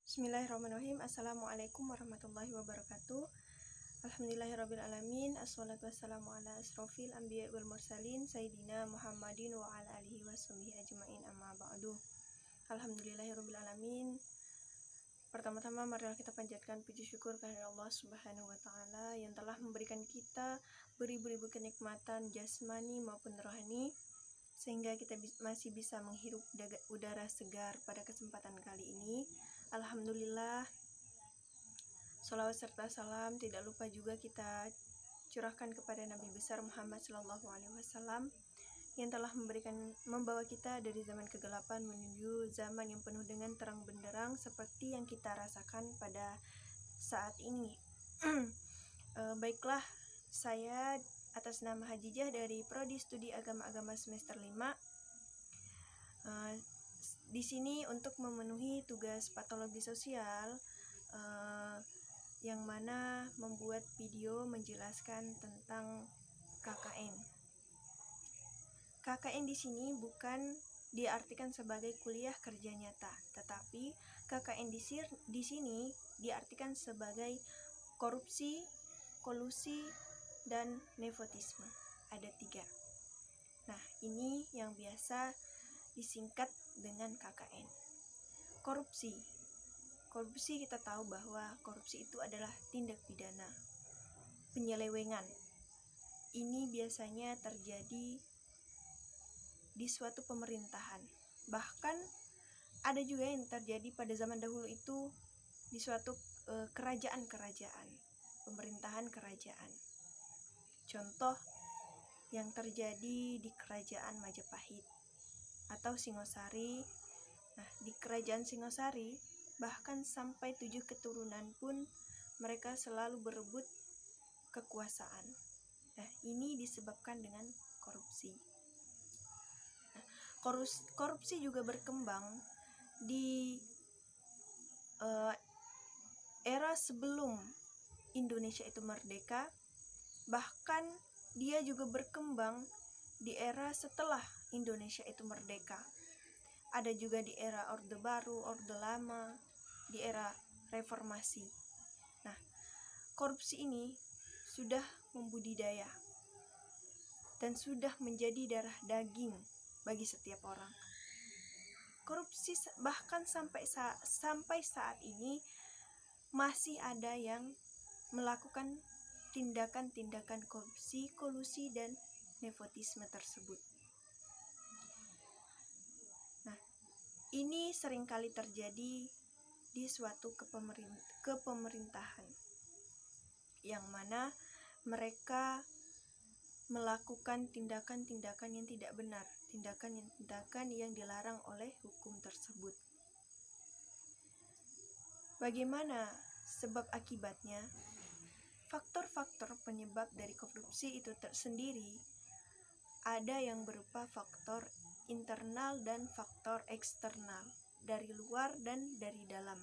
Bismillahirrahmanirrahim. Assalamualaikum warahmatullahi wabarakatuh. Alhamdulillahirrabbilalamin. Assalatu wassalamu ala asrofil anbiya wal mursalin Sayyidina Muhammadin wa ala alihi washabihi ajma'in amma ba'du. Alhamdulillahirrabbilalamin. Pertama-tama marilah kita panjatkan puji syukur kepada Allah Subhanahu wa taala yang telah memberikan kita beribu-ribu kenikmatan jasmani maupun rohani sehingga kita masih bisa menghirup udara segar pada kesempatan kali ini. Alhamdulillah, sholawat serta salam tidak lupa juga kita curahkan kepada Nabi besar Muhammad SAW yang telah membawa kita dari zaman kegelapan menuju zaman yang penuh dengan terang benderang seperti yang kita rasakan pada saat ini. Baiklah, saya atas nama Hajijah dari Prodi Studi Agama-Agama semester 5 di sini untuk memenuhi tugas patologi sosial yang mana membuat video menjelaskan tentang KKN. KKN di sini bukan diartikan sebagai kuliah kerja nyata, tetapi KKN di sini diartikan sebagai korupsi, kolusi, dan nepotisme. Ada 3. Nah, ini yang biasa disingkat dengan KKN. Korupsi kita tahu bahwa korupsi itu adalah tindak pidana penyelewengan. Ini biasanya terjadi di suatu pemerintahan. Bahkan ada juga yang terjadi pada zaman dahulu itu di suatu kerajaan-kerajaan, pemerintahan kerajaan. Contoh yang terjadi di kerajaan Majapahit atau Singosari. Nah, di kerajaan Singosari bahkan sampai 7 keturunan pun mereka selalu berebut kekuasaan. Nah, ini disebabkan dengan korupsi. Nah, korupsi juga berkembang di era sebelum Indonesia itu merdeka, bahkan dia juga berkembang di era setelah Indonesia itu merdeka. Ada juga di era Orde Baru, Orde Lama, di era reformasi. Nah, korupsi ini sudah membudidaya dan sudah menjadi darah daging bagi setiap orang. Korupsi bahkan sampai saat ini masih ada yang melakukan tindakan-tindakan korupsi, kolusi, dan nepotisme tersebut. Nah, ini seringkali terjadi di suatu kepemerintahan yang mana mereka melakukan tindakan-tindakan yang tidak benar, tindakan yang dilarang oleh hukum tersebut. Bagaimana sebab akibatnya? Faktor-faktor penyebab dari korupsi itu tersendiri ada yang berupa faktor internal dan faktor eksternal, dari luar dan dari dalam.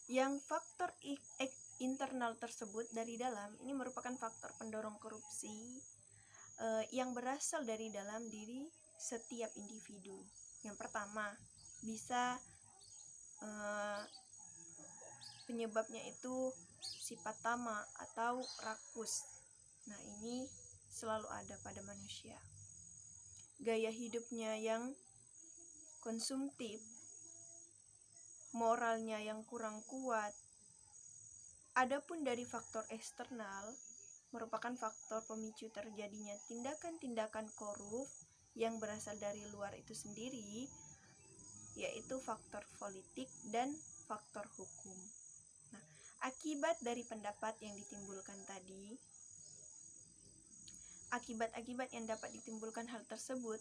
Yang faktor internal tersebut dari dalam ini merupakan faktor pendorong korupsi yang berasal dari dalam diri setiap individu. Yang pertama, bisa penyebabnya itu sifat tamak atau rakus. Nah, ini selalu ada pada manusia. Gaya hidupnya yang konsumtif, moralnya yang kurang kuat. Adapun dari faktor eksternal merupakan faktor pemicu terjadinya tindakan-tindakan korup yang berasal dari luar itu sendiri, yaitu faktor politik dan faktor hukum. Nah, akibat dari pendapat yang ditimbulkan tadi, akibat-akibat yang dapat ditimbulkan hal tersebut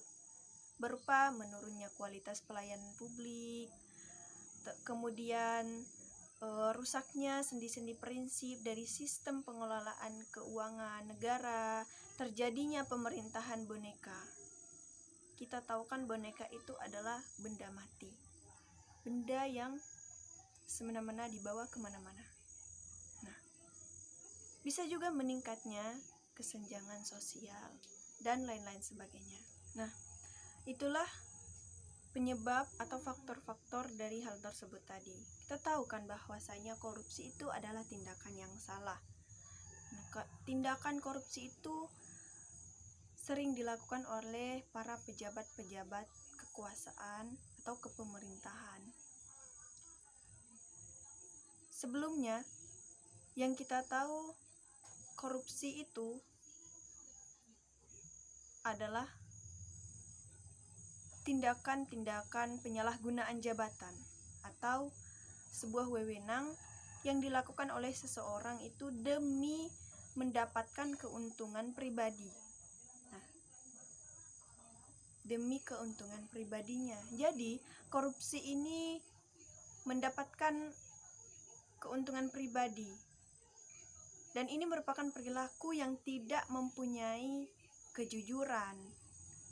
berupa menurunnya kualitas pelayanan publik, kemudian rusaknya sendi-sendi prinsip dari sistem pengelolaan keuangan negara, terjadinya pemerintahan boneka. Kita tahu kan boneka itu adalah benda mati, benda yang semena-mena dibawa kemana-mana. Nah, bisa juga meningkatnya kesenjangan sosial dan lain-lain sebagainya. Nah, itulah penyebab atau faktor-faktor dari hal tersebut tadi. Kita tahu kan bahwasanya korupsi itu adalah tindakan yang salah. Tindakan korupsi itu sering dilakukan oleh para pejabat-pejabat kekuasaan atau kepemerintahan. Sebelumnya, yang kita tahu korupsi itu adalah tindakan-tindakan penyalahgunaan jabatan atau sebuah wewenang yang dilakukan oleh seseorang itu demi mendapatkan keuntungan pribadi. Demi keuntungan pribadinya. Jadi, korupsi ini mendapatkan keuntungan pribadi. Dan ini merupakan perilaku yang tidak mempunyai kejujuran.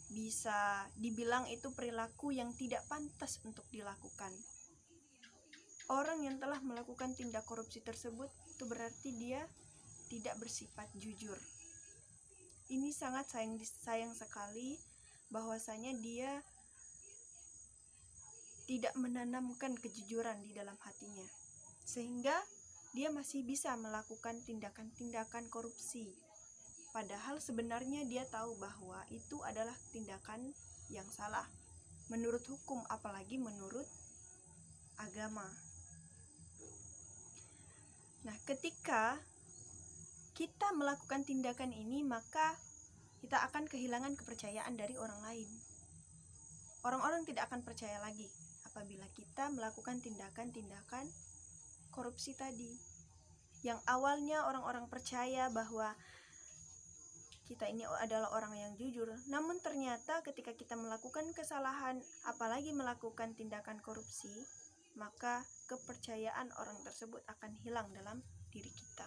Bisa dibilang itu perilaku yang tidak pantas untuk dilakukan. Orang yang telah melakukan tindak korupsi tersebut itu berarti dia tidak bersifat jujur. Ini sangat sayang sekali bahwasanya dia tidak menanamkan kejujuran di dalam hatinya, sehingga dia masih bisa melakukan tindakan-tindakan korupsi. Padahal sebenarnya dia tahu bahwa itu adalah tindakan yang salah menurut hukum, apalagi menurut agama. Nah, ketika kita melakukan tindakan ini, maka kita akan kehilangan kepercayaan dari orang lain. Orang-orang tidak akan percaya lagi apabila kita melakukan tindakan-tindakan korupsi tadi. Yang awalnya orang-orang percaya bahwa kita ini adalah orang yang jujur, namun ternyata ketika kita melakukan kesalahan, apalagi melakukan tindakan korupsi, maka kepercayaan orang tersebut akan hilang dalam diri kita.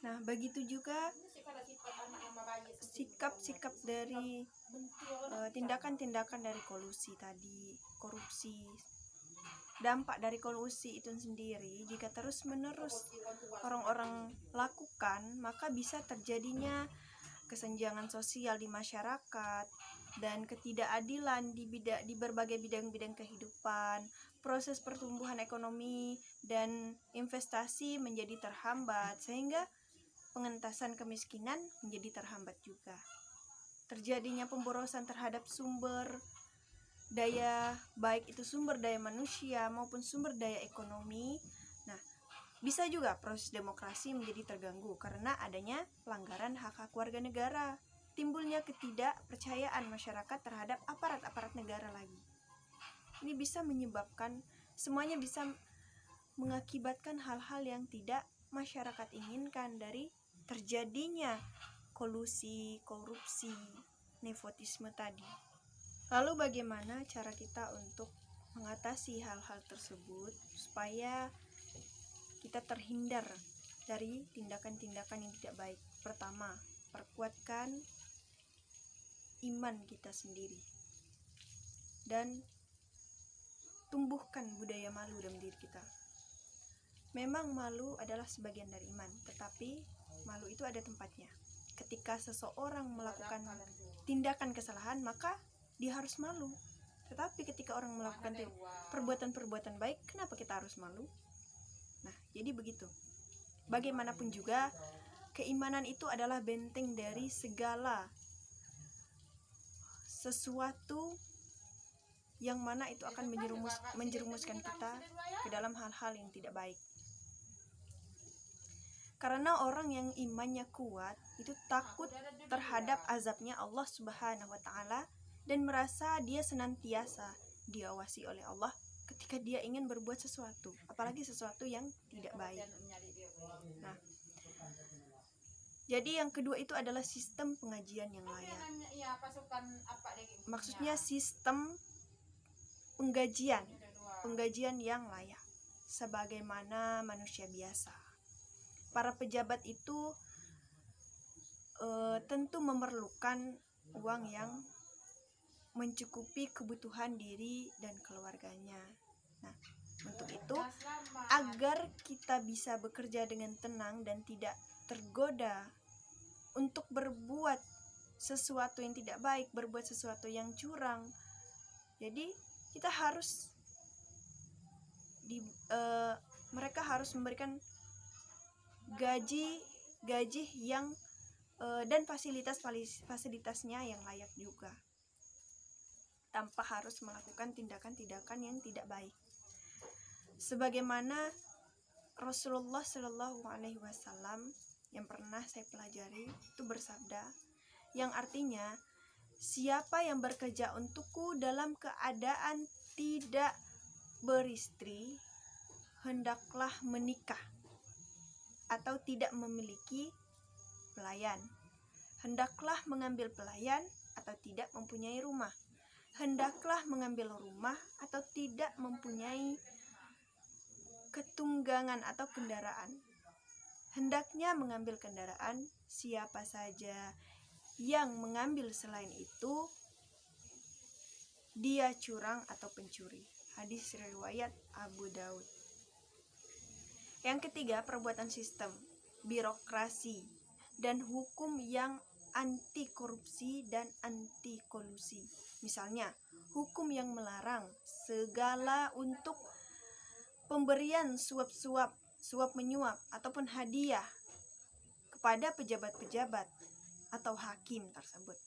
Nah, begitu juga sikap-sikap dari tindakan-tindakan dari kolusi tadi, korupsi. Dampak dari kolusi itu sendiri, jika terus-menerus orang-orang lakukan, maka bisa terjadinya kesenjangan sosial di masyarakat dan ketidakadilan di berbagai bidang-bidang kehidupan. Proses pertumbuhan ekonomi dan investasi menjadi terhambat, sehingga pengentasan kemiskinan menjadi terhambat juga. Terjadinya pemborosan terhadap sumber daya, baik itu sumber daya manusia maupun sumber daya ekonomi. Nah, bisa juga proses demokrasi menjadi terganggu karena adanya pelanggaran hak-hak warga negara. Timbulnya ketidakpercayaan masyarakat terhadap aparat-aparat negara lagi. Ini bisa menyebabkan, semuanya bisa mengakibatkan hal-hal yang tidak masyarakat inginkan dari terjadinya kolusi, korupsi, nepotisme tadi. Lalu bagaimana cara kita untuk mengatasi hal-hal tersebut supaya kita terhindar dari tindakan-tindakan yang tidak baik? Pertama, perkuatkan iman kita sendiri dan tumbuhkan budaya malu dalam diri kita. Memang malu adalah sebagian dari iman, tetapi malu itu ada tempatnya. Ketika seseorang melakukan tindakan kesalahan, maka dia harus malu. Tetapi ketika orang melakukan perbuatan-perbuatan baik, kenapa kita harus malu? Nah, jadi begitu. Bagaimanapun juga, keimanan itu adalah benteng dari segala sesuatu yang mana itu akan menjerumuskan kita ke dalam hal-hal yang tidak baik. Karena orang yang imannya kuat itu takut terhadap azabnya Allah Subhanahu wa Ta'ala dan merasa dia senantiasa diawasi oleh Allah ketika dia ingin berbuat sesuatu, apalagi sesuatu yang tidak baik. Nah, jadi yang kedua itu adalah sistem pengajian yang layak. Maksudnya sistem penggajian yang layak sebagaimana manusia biasa. Para pejabat itu tentu memerlukan uang yang mencukupi kebutuhan diri dan keluarganya. Nah, untuk itu agar kita bisa bekerja dengan tenang dan tidak tergoda untuk berbuat sesuatu yang tidak baik, berbuat sesuatu yang curang. Jadi kita harus mereka harus memberikan gaji yang dan fasilitasnya yang layak juga, tanpa harus melakukan tindakan-tindakan yang tidak baik. Sebagaimana Rasulullah Shallallahu Alaihi Wasallam yang pernah saya pelajari itu bersabda, yang artinya, siapa yang bekerja untukku dalam keadaan tidak beristri, hendaklah menikah, atau tidak memiliki pelayan. Hendaklah mengambil pelayan atau tidak mempunyai rumah. Hendaklah mengambil rumah atau tidak mempunyai ketunggangan atau kendaraan. Hendaknya mengambil kendaraan. Siapa saja yang mengambil selain itu, dia curang atau pencuri. Hadis riwayat Abu Daud. Yang ketiga, perbuatan sistem, birokrasi, dan hukum yang anti korupsi dan anti kolusi. Misalnya, hukum yang melarang segala untuk pemberian suap menyuap ataupun hadiah kepada pejabat-pejabat atau hakim tersebut.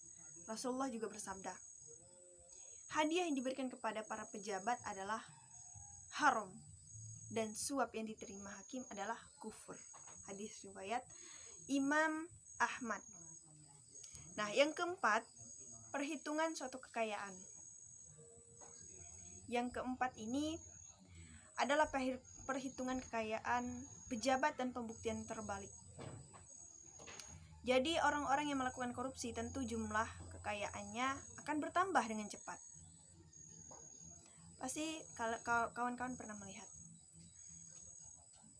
Rasulullah juga bersabda, hadiah yang diberikan kepada para pejabat adalah haram, dan suap yang diterima hakim adalah kufur. Hadis riwayat Imam Ahmad. Nah, yang keempat, perhitungan suatu kekayaan. Yang keempat ini adalah perhitungan kekayaan pejabat dan pembuktian terbalik. Jadi orang-orang yang melakukan korupsi tentu jumlah kekayaannya akan bertambah dengan cepat. Pasti kawan-kawan pernah melihat,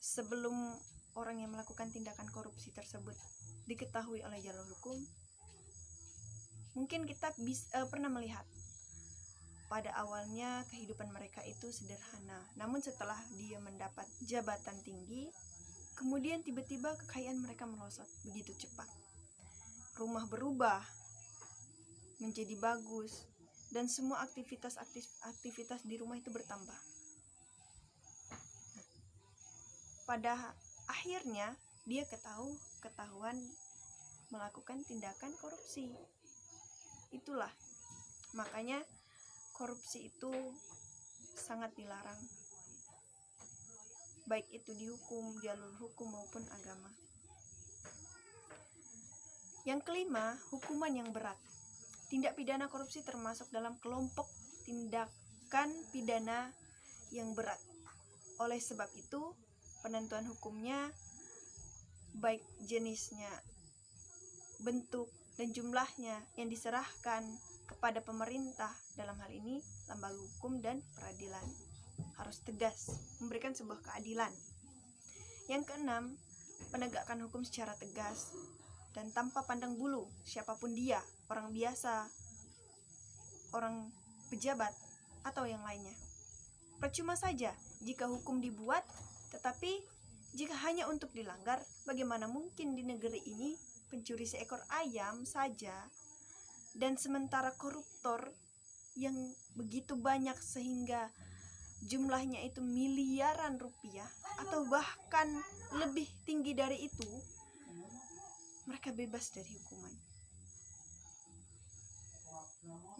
sebelum orang yang melakukan tindakan korupsi tersebut diketahui oleh jalur hukum, mungkin kita pernah melihat pada awalnya kehidupan mereka itu sederhana, namun setelah dia mendapat jabatan tinggi, kemudian tiba-tiba kekayaan mereka merosot begitu cepat. Rumah berubah menjadi bagus, dan semua aktivitas di rumah itu bertambah. Pada akhirnya dia ketahuan melakukan tindakan korupsi. Itulah makanya korupsi itu sangat dilarang, baik itu di hukum, jalur hukum maupun agama. Yang kelima, hukuman yang berat. Tindak pidana korupsi termasuk dalam kelompok tindakan pidana yang berat. Oleh sebab itu, penentuan hukumnya, baik jenisnya, bentuk, dan jumlahnya yang diserahkan kepada pemerintah, dalam hal ini lembaga hukum dan peradilan, harus tegas, memberikan sebuah keadilan. Yang keenam, penegakkan hukum secara tegas dan tanpa pandang bulu siapapun dia, orang biasa, orang pejabat, atau yang lainnya. Percuma saja jika hukum dibuat, tetapi jika hanya untuk dilanggar, bagaimana mungkin di negeri ini pencuri seekor ayam saja, dan sementara koruptor yang begitu banyak sehingga jumlahnya itu miliaran rupiah atau bahkan lebih tinggi dari itu, mereka bebas dari hukuman.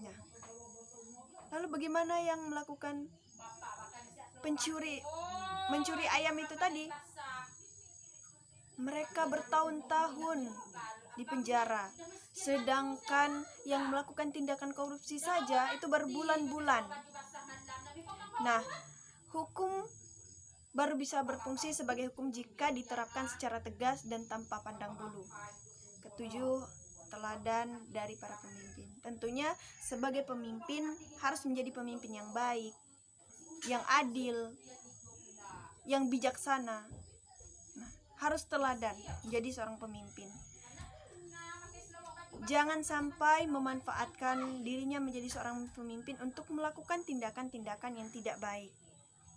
Nah, lalu bagaimana yang melakukan mencuri ayam itu tadi? Mereka bertahun-tahun di penjara, sedangkan yang melakukan tindakan korupsi saja itu berbulan-bulan. Nah, hukum baru bisa berfungsi sebagai hukum jika diterapkan secara tegas dan tanpa pandang bulu. Ketujuh, teladan dari para pemimpin. Tentunya sebagai pemimpin harus menjadi pemimpin yang baik, yang adil, yang bijaksana. Nah, harus teladan menjadi seorang pemimpin. Jangan sampai memanfaatkan dirinya menjadi seorang pemimpin untuk melakukan tindakan-tindakan yang tidak baik.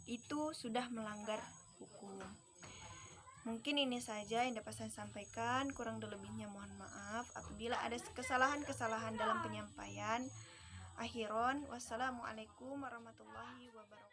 Itu sudah melanggar hukum. Mungkin ini saja yang dapat saya sampaikan. Kurang dan lebihnya mohon maaf apabila ada kesalahan-kesalahan dalam penyampaian. Akhiron, wassalamualaikum warahmatullahi wabarakatuh.